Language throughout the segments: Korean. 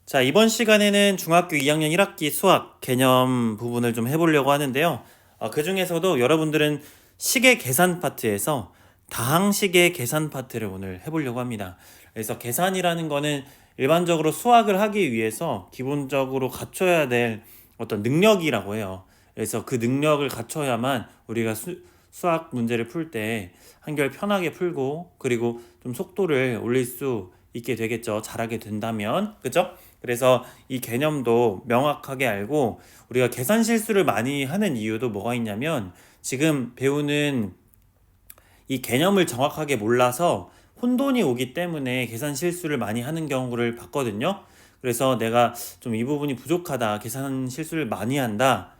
자, 이번 시간에는 중학교 2학년 1학기 수학 개념 부분을 좀 해보려고 하는데요. 그 중에서도 여러분들은 식의 계산 파트에서 다항식의 계산 파트를 오늘 해보려고 합니다. 그래서 계산이라는 거는 일반적으로 수학을 하기 위해서 기본적으로 갖춰야 될 어떤 능력이라고 해요. 그래서 그 능력을 갖춰야만 우리가 수학 문제를 풀 때 한결 편하게 풀고 그리고 좀 속도를 올릴 수 있게 되겠죠. 잘하게 된다면. 그죠? 그래서 이 개념도 명확하게 알고 우리가 계산 실수를 많이 하는 이유도 뭐가 있냐면 지금 배우는 이 개념을 정확하게 몰라서 혼돈이 오기 때문에 계산 실수를 많이 하는 경우를 봤거든요. 그래서 내가 좀 이 부분이 부족하다, 계산 실수를 많이 한다,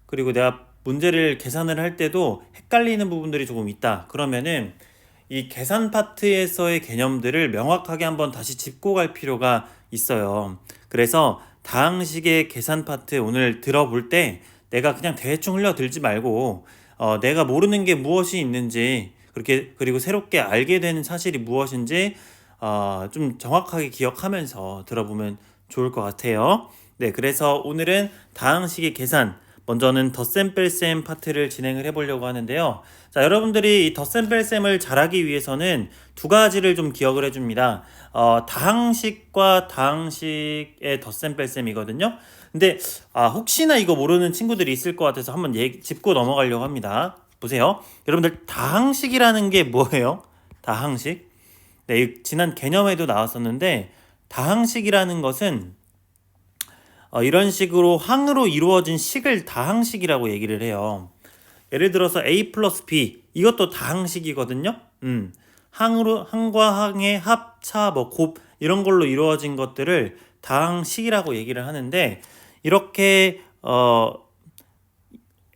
그리고 내가 문제를 계산을 할 때도 헷갈리는 부분들이 조금 있다. 그러면은 이 계산 파트에서의 개념들을 명확하게 한번 다시 짚고 갈 필요가 있어요. 그래서 다항식의 계산 파트 오늘 들어볼 때 내가 그냥 대충 흘려들지 말고 내가 모르는 게 무엇이 있는지 그렇게 그리고 새롭게 알게 되는 사실이 무엇인지 좀 정확하게 기억하면서 들어보면 좋을 것 같아요. 네, 그래서 오늘은 다항식의 계산 먼저는 덧셈 뺄셈 파트를 진행을 해보려고 하는데요. 자, 여러분들이 이 덧셈 뺄셈을 잘하기 위해서는 두 가지를 좀 기억을 해줍니다. 다항식과 다항식의 덧셈 뺄셈이거든요. 근데 혹시나 이거 모르는 친구들이 있을 것 같아서 한번 짚고 넘어가려고 합니다. 보세요. 여러분들 다항식이라는 게 뭐예요? 다항식. 네, 지난 개념에도 나왔었는데 다항식이라는 것은 이런 식으로 항으로 이루어진 식을 다항식이라고 얘기를 해요. 예를 들어서 a 플러스 b 이것도 다항식이거든요. 항과 항의 합, 차, 곱 이런 걸로 이루어진 것들을 다항식이라고 얘기를 하는데 이렇게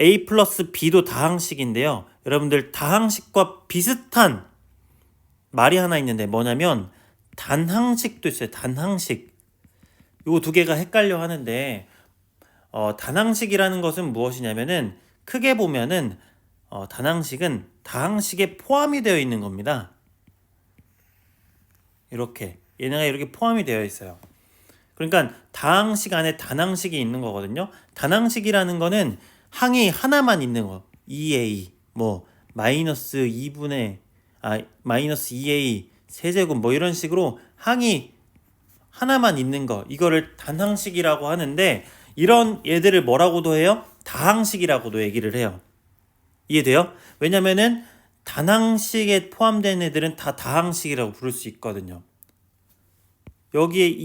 a 플러스 b도 다항식인데요. 여러분들 다항식과 비슷한 말이 하나 있는데 뭐냐면 단항식도 있어요. 단항식. 요 두 개가 헷갈려 하는데 단항식이라는 것은 무엇이냐면은 크게 보면은 단항식은 다항식에 포함이 되어 있는 겁니다. 이렇게 얘네가 이렇게 포함이 되어 있어요. 그러니까 다항식 안에 단항식이 있는 거거든요. 단항식이라는 거는 항이 하나만 있는 거. 2a 뭐 마이너스 2분의 마이너스 2a 세제곱 뭐 이런 식으로 항이 하나만 있는 거, 이거를 단항식이라고 하는데 이런 얘들을 뭐라고도 해요? 다항식이라고도 얘기를 해요. 이해돼요? 왜냐면은 단항식에 포함된 애들은 다 다항식이라고 부를 수 있거든요. 여기에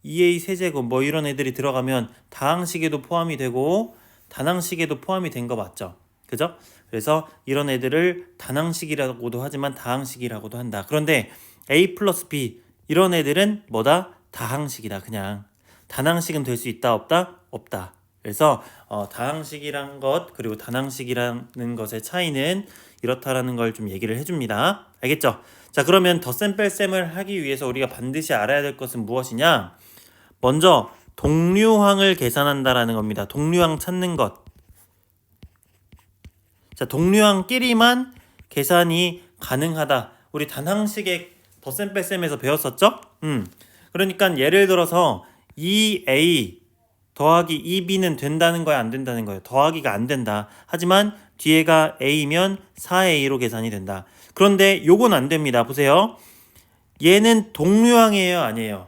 2a 세제곱 뭐 이런 애들이 들어가면 다항식에도 포함이 되고 단항식에도 포함이 된 거 맞죠? 그죠? 그래서 이런 애들을 단항식이라고도 하지만 다항식이라고도 한다. 그런데 a 플러스 b 이런 애들은 뭐다? 다항식이다. 그냥 단항식은 될 수 있다 없다? 없다. 그래서 다항식이란 것 그리고 단항식이라는 것의 차이는 이렇다라는 걸 좀 얘기를 해줍니다. 알겠죠? 자, 그러면 덧셈 뺄셈을 하기 위해서 우리가 반드시 알아야 될 것은 무엇이냐? 먼저 동류항을 계산한다라는 겁니다. 동류항 찾는 것. 자, 동류항끼리만 계산이 가능하다. 우리 단항식의 덧셈 뺄셈에서 배웠었죠? 그러니까 예를 들어서 2a 더하기 2b는 된다는 거야, 안 된다는 거예요? 더하기가 안 된다. 하지만 뒤에가 a면 4a로 계산이 된다. 그런데 요건 안 됩니다. 보세요. 얘는 동류항이에요, 아니에요?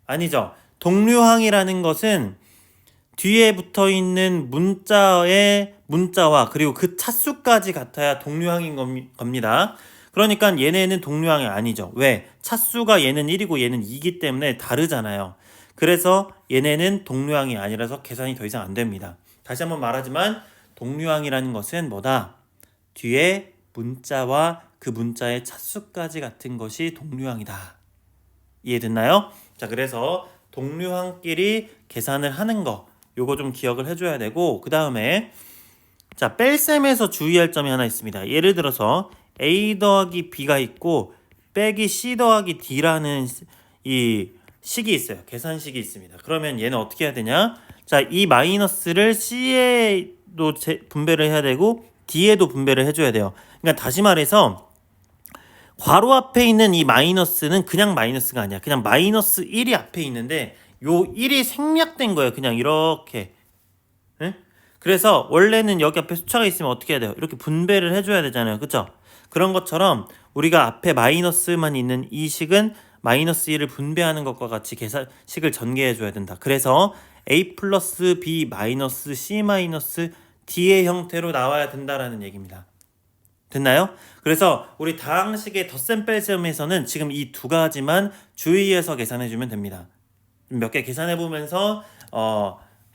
아니죠. 동류항이라는 것은 뒤에 붙어 있는 문자와 그리고 그 차수까지 같아야 동류항인 겁니다. 그러니까 얘네는 동류항이 아니죠. 왜? 차수가 얘는 1이고 얘는 2이기 때문에 다르잖아요. 그래서 얘네는 동류항이 아니라서 계산이 더 이상 안 됩니다. 다시 한번 말하지만 동류항이라는 것은 뭐다? 뒤에 문자와 그 문자의 차수까지 같은 것이 동류항이다. 이해됐나요? 자, 그래서 동류항끼리 계산을 하는 거 요거 좀 기억을 해줘야 되고 그 다음에 자, 뺄셈에서 주의할 점이 하나 있습니다. 예를 들어서 a 더하기 b가 있고 빼기 c 더하기 d라는 이 식이 있어요. 계산식이 있습니다. 그러면 얘는 어떻게 해야 되냐? 자, 이 마이너스를 c에도 분배를 해야 되고 d에도 분배를 해줘야 돼요. 그러니까 다시 말해서 괄호 앞에 있는 이 마이너스는 그냥 마이너스가 아니야. 그냥 마이너스 1이 앞에 있는데 요 1이 생략된 거예요. 그냥 이렇게. 응? 그래서 원래는 여기 앞에 숫자가 있으면 어떻게 해야 돼요? 이렇게 분배를 해줘야 되잖아요. 그쵸? 그런 것처럼 우리가 앞에 마이너스만 있는 이 식은 마이너스 1을 분배하는 것과 같이 식을 전개해줘야 된다. 그래서 a 플러스 b 마이너스 c 마이너스 d의 형태로 나와야 된다라는 얘기입니다. 됐나요? 그래서 우리 다항식의 덧셈 뺄셈에서는 지금 이 두 가지만 주의해서 계산해주면 됩니다. 몇 개 계산해보면서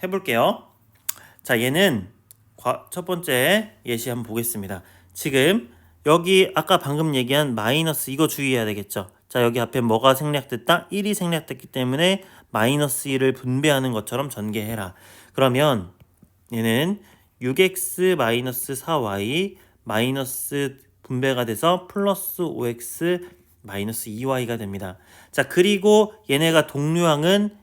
해볼게요. 자, 얘는 첫 번째 예시 한번 보겠습니다. 지금 여기 아까 방금 얘기한 마이너스 이거 주의해야 되겠죠. 자, 여기 앞에 뭐가 생략됐다? 1이 생략됐기 때문에 마이너스 1을 분배하는 것처럼 전개해라. 그러면 얘는 6x 마이너스 4y 마이너스 분배가 돼서 플러스 5x 마이너스 2y가 됩니다. 자, 그리고 얘네가 동류항은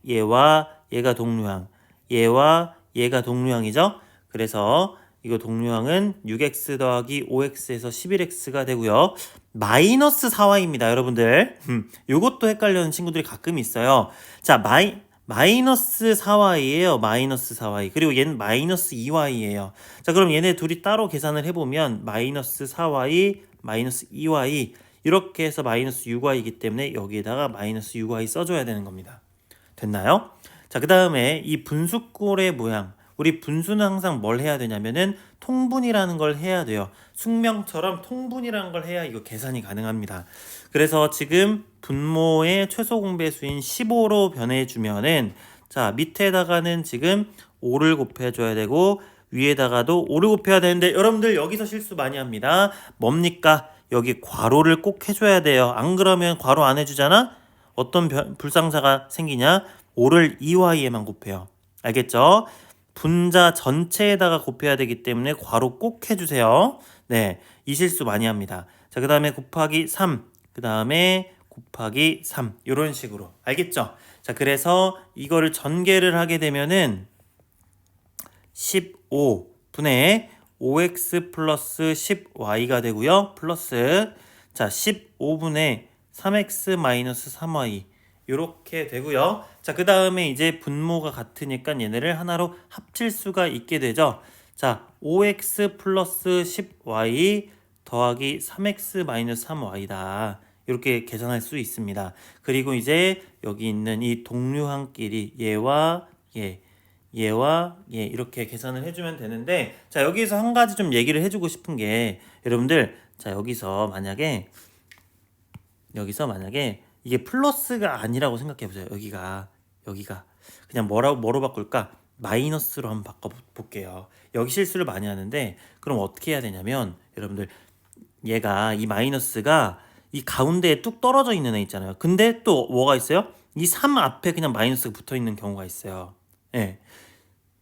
얘와 얘가 동류항, 얘와 얘가 동류항이죠. 그래서 이거 동류항은 6x 더하기 5x에서 11x가 되고요. 마이너스 4y입니다, 여러분들. 요것도 헷갈리는 친구들이 가끔 있어요. 자, 마이너스 4y예요. 마이너스 4y. 그리고 얘는 마이너스 2y예요. 자, 그럼 얘네 둘이 따로 계산을 해보면 마이너스 4y, 마이너스 2y 이렇게 해서 마이너스 6y이기 때문에 여기에다가 마이너스 6y 써줘야 되는 겁니다. 됐나요? 자, 그 다음에 이 분수꼴의 모양. 우리 분수는 항상 뭘 해야 되냐면은 통분이라는 걸 해야 돼요. 숙명처럼 통분이라는 걸 해야 이거 계산이 가능합니다. 그래서 지금 분모의 최소 공배수인 15로 변해주면은 자, 밑에다가는 지금 5를 곱해줘야 되고 위에다가도 5를 곱해야 되는데 여러분들 여기서 실수 많이 합니다. 뭡니까? 여기 괄호를 꼭 해줘야 돼요. 안 그러면 괄호 안 해주잖아? 어떤 불상사가 생기냐? 5를 2y에만 곱해요. 알겠죠? 분자 전체에다가 곱해야 되기 때문에 괄호 꼭 해주세요. 네, 이 실수 많이 합니다. 자, 그 다음에 곱하기 3, 그 다음에 곱하기 3 이런 식으로. 알겠죠? 자, 그래서 이거를 전개를 하게 되면은 15분의 5x 플러스 10y가 되고요. 플러스 자 15분의 3x 마이너스 3y 이렇게 되고요. 자, 그 다음에 이제 분모가 같으니까 얘네를 하나로 합칠 수가 있게 되죠. 자, 5x 플러스 10y 더하기 3x 마이너스 3y다. 이렇게 계산할 수 있습니다. 그리고 이제 여기 있는 이 동류항끼리 얘와 얘와 얘 이렇게 계산을 해주면 되는데, 자, 여기서 한 가지 좀 얘기를 해주고 싶은 게 여러분들, 자, 여기서 만약에 이게 플러스가 아니라고 생각해 보세요. 여기가 그냥 뭐로 바꿀까? 마이너스로 한번 바꿔 볼게요. 여기 실수를 많이 하는데, 그럼 어떻게 해야 되냐면 여러분들, 얘가 이 마이너스가 이 가운데에 뚝 떨어져 있는 애 있잖아요. 근데 또 뭐가 있어요? 이 3 앞에 그냥 마이너스가 붙어 있는 경우가 있어요. 예.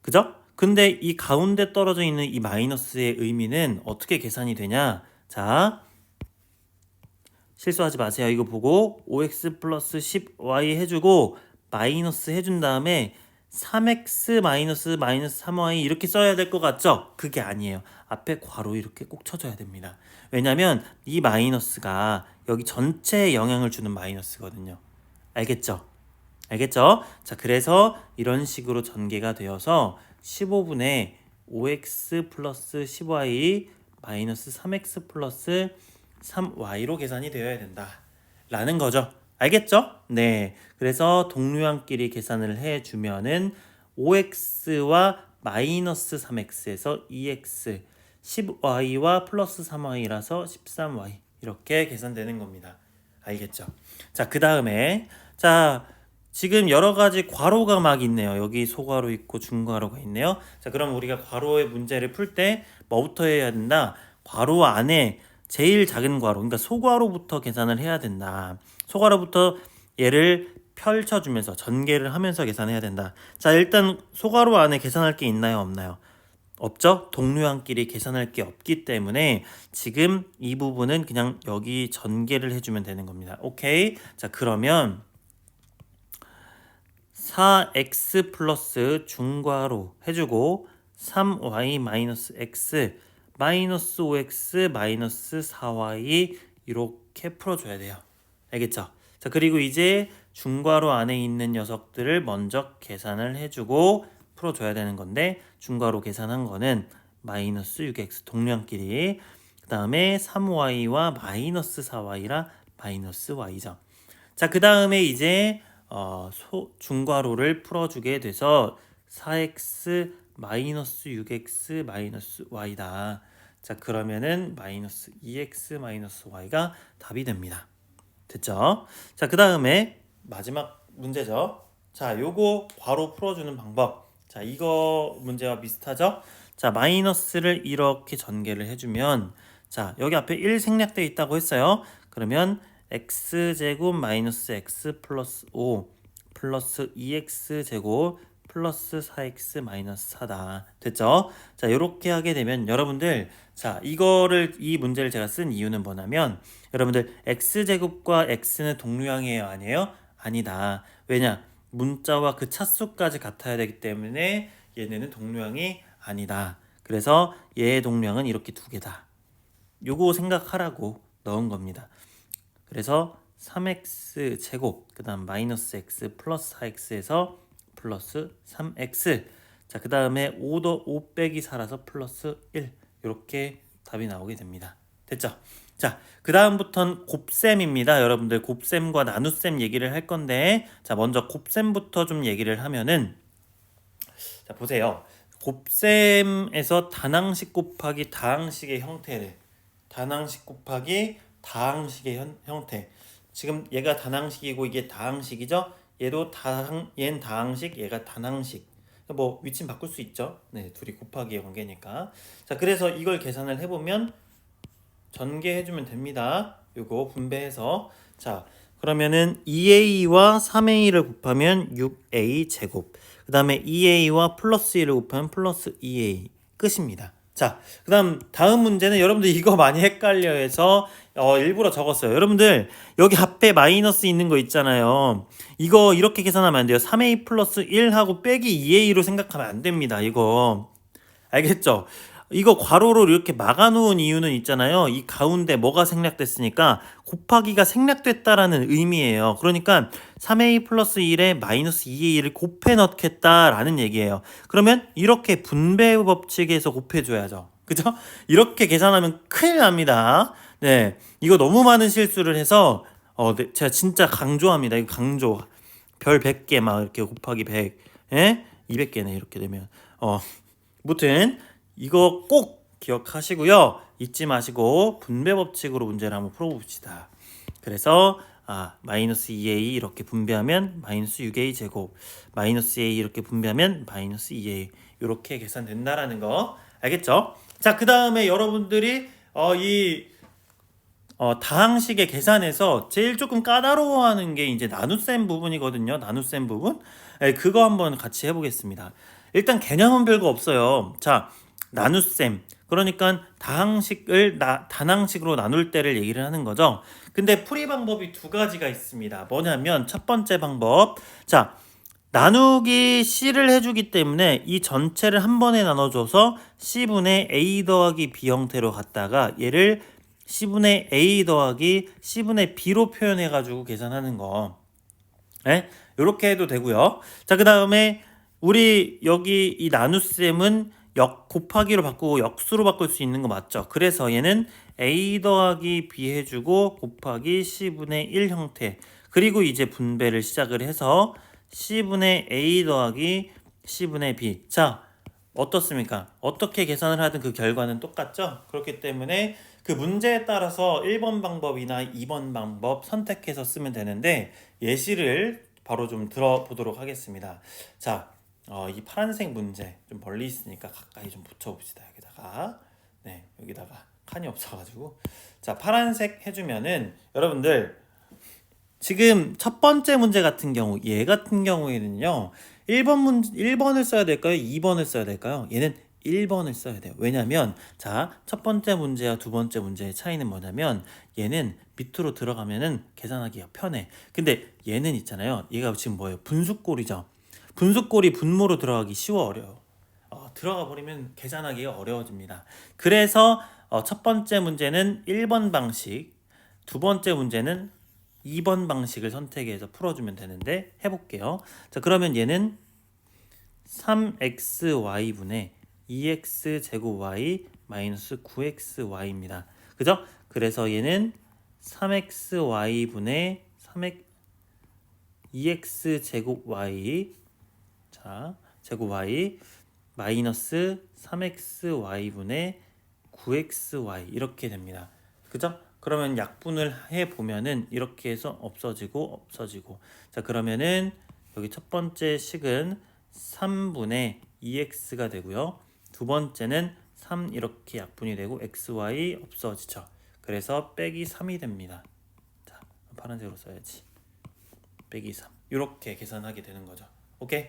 그죠? 근데 이 가운데 떨어져 있는 이 마이너스의 의미는 어떻게 계산이 되냐? 자, 실수하지 마세요. 이거 보고 5x 플러스 10y 해주고 마이너스 해준 다음에 3x 마이너스 3y 이렇게 써야 될 것 같죠? 그게 아니에요. 앞에 괄호 이렇게 꼭 쳐줘야 됩니다. 왜냐면 이 마이너스가 여기 전체에 영향을 주는 마이너스거든요. 알겠죠? 자, 그래서 이런 식으로 전개가 되어서 15분의 5x 플러스 10y 마이너스 3x 플러스 3y로 계산이 되어야 된다 라는 거죠. 알겠죠? 네. 그래서 동류항끼리 계산을 해주면은 5x와 마이너스 3x에서 2x 10y와 플러스 3y라서 13y 이렇게 계산되는 겁니다. 알겠죠? 자, 그 다음에 자, 지금 여러 가지 괄호가 막 있네요. 여기 소괄호 있고 중괄호가 있네요. 자, 그럼 우리가 괄호의 문제를 풀 때 뭐부터 해야 된다? 괄호 안에 제일 작은 괄호, 그러니까 소괄호부터 계산을 해야 된다. 소괄호부터 얘를 펼쳐주면서 전개를 하면서 계산해야 된다. 자, 일단 소괄호 안에 계산할 게 있나요? 없나요? 없죠? 동류항끼리 계산할 게 없기 때문에 지금 이 부분은 그냥 여기 전개를 해주면 되는 겁니다. 오케이? 자, 그러면 4x 플러스 중괄호 해주고 3y 마이너스 x 마이너스 5x 마이너스 4y 이렇게 풀어줘야 돼요. 알겠죠? 자, 그리고 이제 중괄호 안에 있는 녀석들을 먼저 계산을 해주고 풀어줘야 되는 건데 중괄호 계산한 거는 마이너스 6x 동량끼리 그 다음에 3y와 마이너스 4y라 마이너스 y죠. 자, 그 다음에 이제 중괄호를 풀어주게 돼서 4x 마이너스 6x 마이너스 y다. 자, 그러면은 마이너스 2x 마이너스 y가 답이 됩니다. 됐죠? 자, 그 다음에 마지막 문제죠. 자, 요거 괄호 풀어주는 방법. 자, 이거 문제와 비슷하죠? 자, 마이너스를 이렇게 전개를 해주면 자, 여기 앞에 1 생략되어 있다고 했어요. 그러면 x제곱 마이너스 x 플러스 5 플러스 2x제곱 플러스 4x 마이너스 4다. 됐죠? 자, 이렇게 하게 되면 여러분들 자, 이 문제를 제가 쓴 이유는 뭐냐면 여러분들 x제곱과 x는 동류항이에요, 아니에요? 아니다. 왜냐? 문자와 그 차수까지 같아야 되기 때문에 얘네는 동류항이 아니다. 그래서 얘의 동류항은 이렇게 두 개다. 요거 생각하라고 넣은 겁니다. 그래서 3x 제곱 그 다음 마이너스 x 플러스 4x에서 플러스 3x 자, 그 다음에 5 빼기 4라서 플러스 1 이렇게 답이 나오게 됩니다. 됐죠? 자, 그 다음부터는 곱셈입니다. 여러분들 곱셈과 나눗셈 얘기를 할 건데 자, 먼저 곱셈부터 좀 얘기를 하면은 자, 보세요. 곱셈에서 단항식 곱하기 다항식의 형태를 단항식 곱하기 다항식의 형태. 지금 얘가 단항식이고 이게 다항식이죠. 얘는 다항식, 얘가 단항식. 뭐 위치는 바꿀 수 있죠. 네, 둘이 곱하기의 관계니까. 자, 그래서 이걸 계산을 해보면 전개해주면 됩니다. 요거 분배해서 자, 그러면은 2a와 3a를 곱하면 6a 제곱. 그 다음에 2a와 플러스 1을 곱하면 플러스 2a 끝입니다. 자, 다음 문제는 여러분들 이거 많이 헷갈려 해서 일부러 적었어요. 여러분들 여기 앞에 마이너스 있는 거 있잖아요. 이거 이렇게 계산하면 안 돼요. 3a 플러스 1하고 빼기 2a로 생각하면 안 됩니다. 이거 알겠죠? 이거 괄호로 이렇게 막아놓은 이유는 있잖아요. 이 가운데 뭐가 생략됐으니까 곱하기가 생략됐다라는 의미예요. 그러니까 3a 플러스 1에 마이너스 2a를 곱해 넣겠다라는 얘기예요. 그러면 이렇게 분배 법칙에서 곱해줘야죠. 그죠? 이렇게 계산하면 큰일 납니다. 네, 이거 너무 많은 실수를 해서 네, 제가 진짜 강조합니다. 이거 강조. 별 100개 막 이렇게 곱하기 100, 예? 200개네 이렇게 되면 무튼 이거 꼭 기억하시고요. 잊지 마시고 분배 법칙으로 문제를 한번 풀어봅시다. 그래서 마이너스 2a 이렇게 분배하면 마이너스 6a 제곱 마이너스 a 이렇게 분배하면 마이너스 2a 이렇게 계산된다라는 거 알겠죠? 자, 그 다음에 여러분들이 다항식의 계산에서 제일 조금 까다로워하는 게 이제 나눗셈 부분이거든요. 나눗셈 부분. 그거 한번 같이 해보겠습니다. 일단 개념은 별거 없어요. 자, 나눗셈. 그러니까 다항식을 단항식으로 나눌 때를 얘기를 하는 거죠. 근데 풀이 방법이 두 가지가 있습니다. 뭐냐면 첫 번째 방법. 자, 나누기 c를 해주기 때문에 이 전체를 한 번에 나눠줘서 c분의 a 더하기 b 형태로 갔다가 얘를 c분의 a 더하기 c분의 b로 표현해가지고 계산하는 거. 네? 이렇게 해도 되고요. 자, 그 다음에 우리 여기 이 나눗셈은 곱하기로 바꾸고 역수로 바꿀 수 있는 거 맞죠? 그래서 얘는 a 더하기 b 해주고 곱하기 c분의 1 형태. 그리고 이제 분배를 시작을 해서 c분의 a 더하기 c분의 b. 자, 어떻습니까? 어떻게 계산을 하든 그 결과는 똑같죠? 그렇기 때문에 그 문제에 따라서 1번 방법이나 2번 방법 선택해서 쓰면 되는데 예시를 바로 좀 들어보도록 하겠습니다. 자, 이 파란색 문제 좀 멀리 있으니까 가까이 좀 붙여봅시다. 여기다가 네, 여기다가 칸이 없어가지고 자, 파란색 해주면은 여러분들 지금 첫 번째 문제 같은 경우 얘 같은 경우에는요 1번을 써야 될까요? 2번을 써야 될까요? 얘는 1번을 써야 돼요. 왜냐면 자, 첫 번째 문제와 두 번째 문제의 차이는 뭐냐면 얘는 밑으로 들어가면은 계산하기가 편해. 근데 얘는 있잖아요. 얘가 지금 뭐예요? 분수꼴이죠. 분수꼴이 분모로 들어가기 어려워. 들어가 버리면 계산하기가 어려워집니다. 그래서 첫 번째 문제는 1번 방식, 두 번째 문제는 2번 방식을 선택해서 풀어주면 되는데 해볼게요. 자, 그러면 얘는 3xy분의 2x y 마이너스 9xy입니다. 그죠? 그래서 얘는 3xy분의 2x 제곱 y, 자 제곱 y 마이너스 3xy분의 9xy 이렇게 됩니다. 그죠? 그러면 약분을 해 보면은 이렇게 해서 없어지고. 자, 그러면은 여기 첫 번째 식은 3분의 2x가 되고요. 두 번째는 3 이렇게 약분이 되고 xy 없어지죠. 그래서 빼기 3이 됩니다. 자, 파란색으로 써야지. 빼기 3 이렇게 계산하게 되는 거죠. 오케이?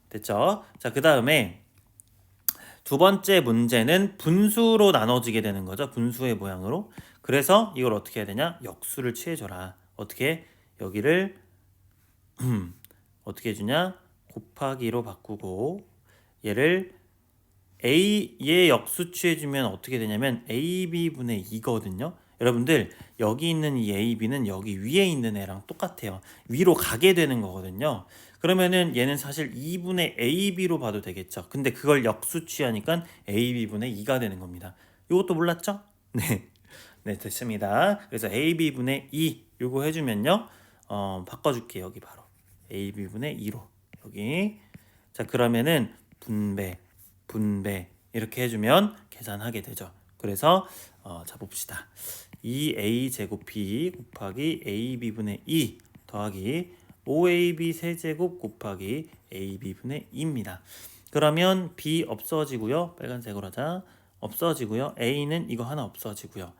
됐죠? 자, 그 다음에 두 번째 문제는 분수로 나눠지게 되는 거죠. 분수의 모양으로. 그래서 이걸 어떻게 해야 되냐? 역수를 취해줘라. 어떻게? 여기를 어떻게 해주냐? 곱하기로 바꾸고 얘를 얘 역수 취해주면 어떻게 되냐면 AB분의 2거든요. 여러분들 여기 있는 이 AB는 여기 위에 있는 애랑 똑같아요. 위로 가게 되는 거거든요. 그러면은 얘는 사실 2분의 AB로 봐도 되겠죠. 근데 그걸 역수 취하니까 AB분의 2가 되는 겁니다. 이것도 몰랐죠? 네. 네, 됐습니다. 그래서 AB분의 2 요거 해주면요. 바꿔줄게요. 여기 바로 AB분의 2로 여기. 자, 그러면은 분배 이렇게 해주면 계산하게 되죠. 그래서 자 봅시다. 2a 제곱 b 곱하기 ab분의 2 더하기 5ab 세제곱 곱하기 ab분의 2입니다. 그러면 b 없어지고요. 빨간색으로 하자. 없어지고요. a는 이거 하나 없어지고요.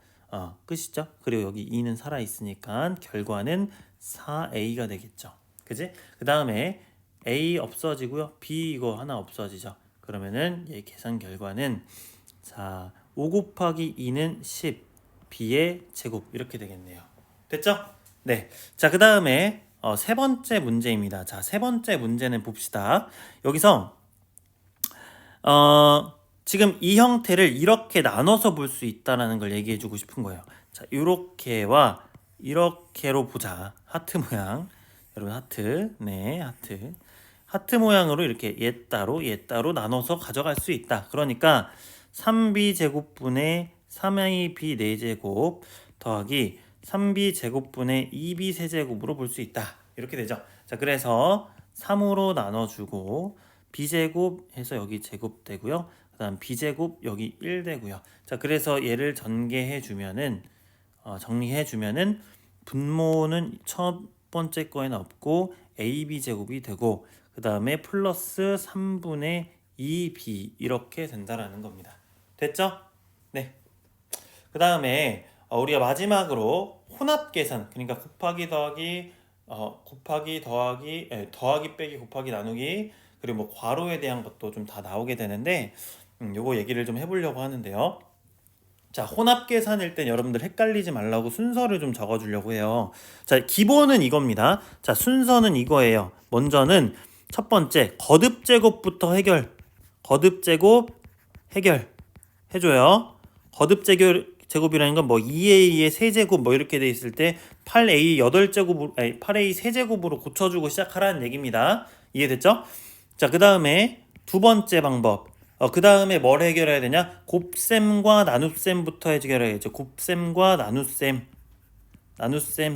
끝이죠. 그리고 여기 2는 살아있으니까 결과는 4a가 되겠죠. 그지? 그 다음에 a 없어지고요. b 이거 하나 없어지죠. 그러면은 얘 계산 결과는 자 5 곱하기 2는 10 b의 제곱 이렇게 되겠네요. 됐죠? 네. 자, 그 다음에 세 번째 문제입니다. 자, 세 번째 문제는 봅시다. 여기서 지금 이 형태를 이렇게 나눠서 볼 수 있다라는 걸 얘기해 주고 싶은 거예요. 자, 이렇게와 이렇게로 보자. 하트 모양. 여러분 하트. 네, 하트. 하트 모양으로 이렇게 얘 따로 나눠서 가져갈 수 있다. 그러니까 3b 제곱분의 3ab 4제곱 더하기 3b 제곱분의 2b 세제곱으로 볼 수 있다. 이렇게 되죠. 자, 그래서 3으로 나눠주고 b제곱 해서 여기 제곱 되고요. 그 다음 b제곱 여기 1 되고요. 자, 그래서 얘를 전개해 주면은 정리해 주면은 분모는 첫 번째 거에는 없고 ab 제곱이 되고 그 다음에 플러스 3분의 2b 이렇게 된다라는 겁니다. 됐죠? 네. 그 다음에 우리가 마지막으로 혼합 계산, 그러니까 곱하기 더하기 더하기 빼기 곱하기 나누기 그리고 뭐 괄호에 대한 것도 좀 다 나오게 되는데 요거 얘기를 좀 해보려고 하는데요. 자, 혼합 계산일 땐 여러분들 헷갈리지 말라고 순서를 좀 적어주려고 해요. 자, 기본은 이겁니다. 자, 순서는 이거예요. 먼저는 첫 번째 거듭 제곱부터 해결. 거듭 제곱 해결 해줘요. 거듭 제곱이라는 건 뭐 2a의 세제곱 뭐 이렇게 돼 있을 때 8a 8제곱 8a 세제곱으로 고쳐주고 시작하라는 얘기입니다. 이해됐죠? 자, 그 다음에 두 번째 방법. 그 다음에 뭘 해결해야 되냐? 곱셈과 나눗셈부터 해결해야죠. 곱셈과 나눗셈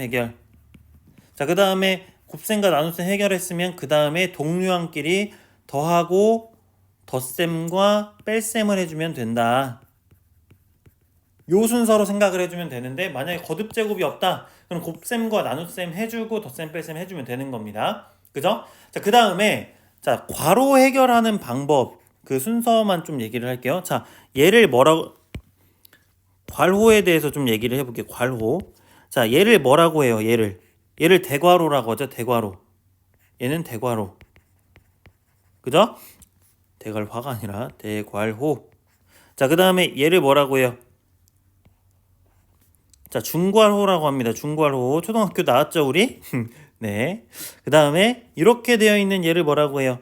해결. 자, 그 다음에 곱셈과 나눗셈 해결했으면 그 다음에 동류항끼리 더하고 덧셈과 뺄셈을 해주면 된다. 요 순서로 생각을 해주면 되는데 만약에 거듭 제곱이 없다 그럼 곱셈과 나눗셈 해주고 덧셈 뺄셈 해주면 되는 겁니다. 그죠? 자, 그 다음에 자 괄호 해결하는 방법 그 순서만 좀 얘기를 할게요. 자, 얘를 뭐라고 괄호에 대해서 좀 얘기를 해볼게요. 괄호. 자, 얘를 뭐라고 해요? 얘를 대괄호라고 하죠. 대괄호. 얘는 대괄호. 그죠? 대괄화가 아니라 대괄호. 자, 그 다음에 얘를 뭐라고 해요? 자, 중괄호라고 합니다. 중괄호. 초등학교 나왔죠, 우리? 네. 그 다음에 이렇게 되어 있는 얘를 뭐라고 해요?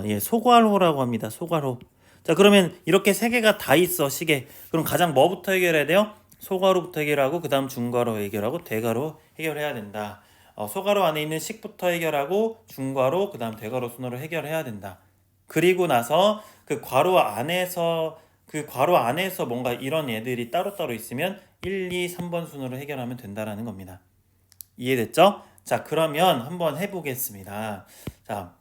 예, 소괄호라고 합니다. 소괄호. 자, 그러면 이렇게 세 개가 다 있어, 시계. 그럼 가장 뭐부터 해결해야 돼요? 소괄호부터 해결하고 그 다음 중괄호 해결하고 대괄호 해결해야 된다. 소괄호 안에 있는 식부터 해결하고 중괄호 그 다음 대괄호 순으로 해결해야 된다. 그리고 나서 그 괄호 안에서 뭔가 이런 애들이 따로따로 있으면 1, 2, 3번 순으로 해결하면 된다라는 겁니다. 이해됐죠? 자, 그러면 한번 해보겠습니다. 자,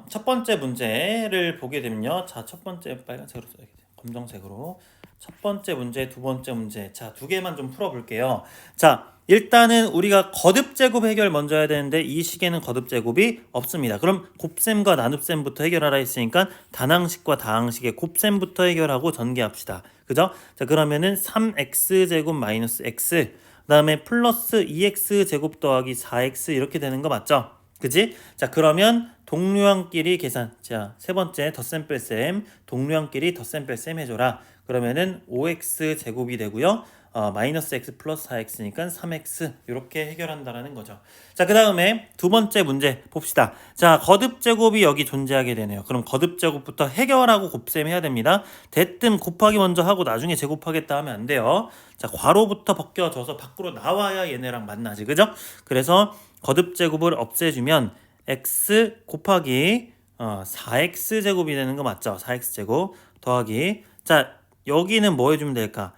첫 번째 문제를 보게 되면요. 자, 첫 번째 빨간색으로 써야겠죠. 검정색으로. 첫 번째 문제, 두 번째 문제. 자, 두 개만 좀 풀어볼게요. 자, 일단은 우리가 거듭 제곱 해결 먼저 해야 되는데 이 식에는 거듭 제곱이 없습니다. 그럼 곱셈과 나눗셈부터 해결하라 했으니까 단항식과 다항식의 곱셈부터 해결하고 전개합시다. 그죠? 자, 그러면은 3x 제곱 마이너스 x 그 다음에 플러스 2x 제곱 더하기 4x 이렇게 되는 거 맞죠? 그지? 자, 그러면 동류항끼리 계산. 자, 세 번째 덧셈 뺄셈. 동류항끼리 덧셈 뺄셈 해줘라. 그러면은 5x 제곱이 되고요. 마이너스 x 플러스 4x니까 3x 이렇게 해결한다라는 거죠. 자, 그 다음에 두 번째 문제 봅시다. 자, 거듭 제곱이 여기 존재하게 되네요. 그럼 거듭 제곱부터 해결하고 곱셈 해야 됩니다. 대뜸 곱하기 먼저 하고 나중에 제곱하겠다 하면 안 돼요. 자, 괄호부터 벗겨져서 밖으로 나와야 얘네랑 만나지. 그죠? 그래서 거듭 제곱을 없애주면 x 곱하기 4x 제곱이 되는 거 맞죠? 4x 제곱 더하기 자, 여기는 뭐 해주면 될까?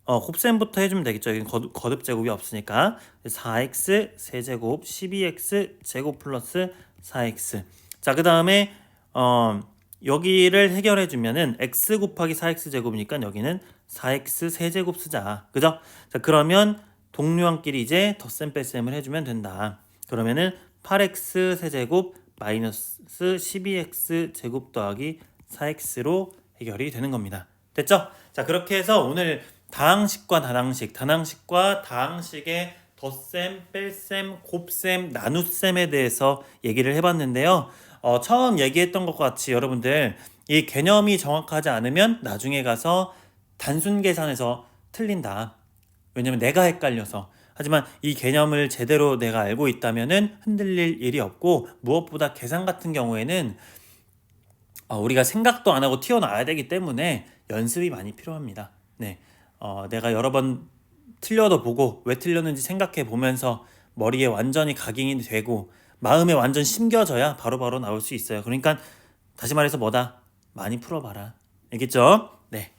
곱셈부터 해주면 되겠죠. 여기 거듭 제곱이 없으니까 4x 세제곱 12x 제곱 플러스 4x. 자, 그 다음에 여기를 해결해주면은 x 곱하기 4x 제곱이니까 여기는 4x 세제곱 쓰자. 그죠? 자, 그러면 동류항끼리 이제 덧셈 뺄셈을 해주면 된다. 그러면은 8x 세제곱 마이너스 12x 제곱 더하기 4x로 해결이 되는 겁니다. 됐죠? 자, 그렇게 해서 오늘 다항식과 단항식과 다항식의 덧셈, 뺄셈, 곱셈, 나눗셈에 대해서 얘기를 해봤는데요. 처음 얘기했던 것과 같이 여러분들 이 개념이 정확하지 않으면 나중에 가서 단순 계산에서 틀린다. 왜냐면 내가 헷갈려서. 하지만 이 개념을 제대로 내가 알고 있다면은 흔들릴 일이 없고 무엇보다 계산 같은 경우에는 우리가 생각도 안 하고 튀어나와야 되기 때문에 연습이 많이 필요합니다. 네, 내가 여러 번 틀려도 보고 왜 틀렸는지 생각해 보면서 머리에 완전히 각인이 되고 마음에 완전 심겨져야 바로바로 나올 수 있어요. 그러니까 다시 말해서 뭐다? 많이 풀어봐라. 알겠죠? 네.